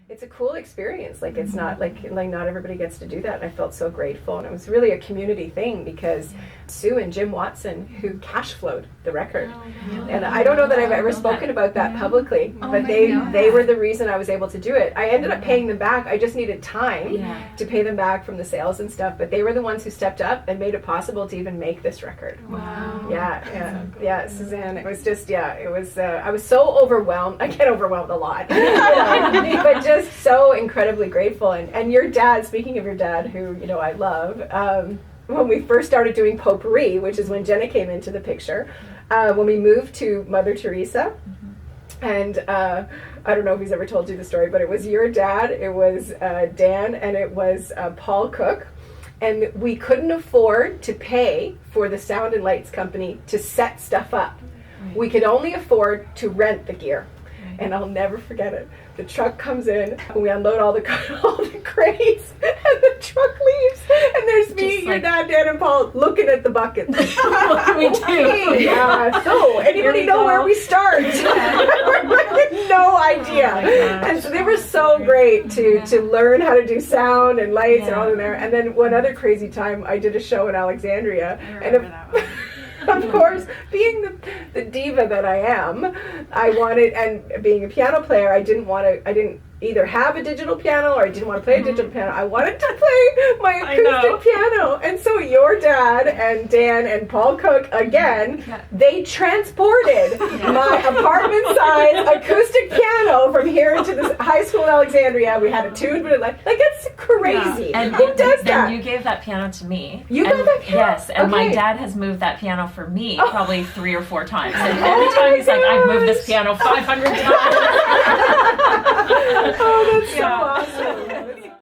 it's a cool experience. Like it's not like not everybody gets to do that. And I felt so grateful, and it was really a community thing because Sue and Jim Watson, who cash flowed the record, and I don't know that I've ever spoken about that publicly, but they were the reason I was able to do it. I ended up paying them back. I just needed time to pay them back from the sales and stuff. But they were the ones who stepped up and made it possible to even make this record. Wow. Yeah, Suzanne. It was just it was. I was so overwhelmed. I get overwhelmed a lot, but just so incredibly grateful. And your dad, speaking of your dad, who I love, when we first started doing potpourri, which is when Jenna came into the picture, when we moved to Mother Teresa, and I don't know if he's ever told you the story, but it was your dad, it was Dan, and it was Paul Cook, and we couldn't afford to pay for the sound and lights company to set stuff up. We could only afford to rent the gear. And I'll never forget it. The truck comes in, and we unload all the crates, and the truck leaves, and there's me, your dad, Dan, and Paul looking at the buckets. What do we do? So anybody know where we start? No idea. And so they were so great to learn how to do sound and lights and all in there. And then one other crazy time, I did a show in Alexandria, of course, being the diva that I am, I wanted, and being a piano player, I didn't either have a digital piano or I didn't want to play a digital piano. I wanted to play my acoustic piano. And so your dad and Dan and Paul Cook, again, they transported my apartment-size acoustic piano from here into this high school in Alexandria. We had a tune, but it's crazy. And who does that? Then you gave that piano to me. You got that piano? Yes, and my dad has moved that piano for me probably 3 or 4 times. And every time he's like, I've moved this piano 500 times. Oh, that's so awesome.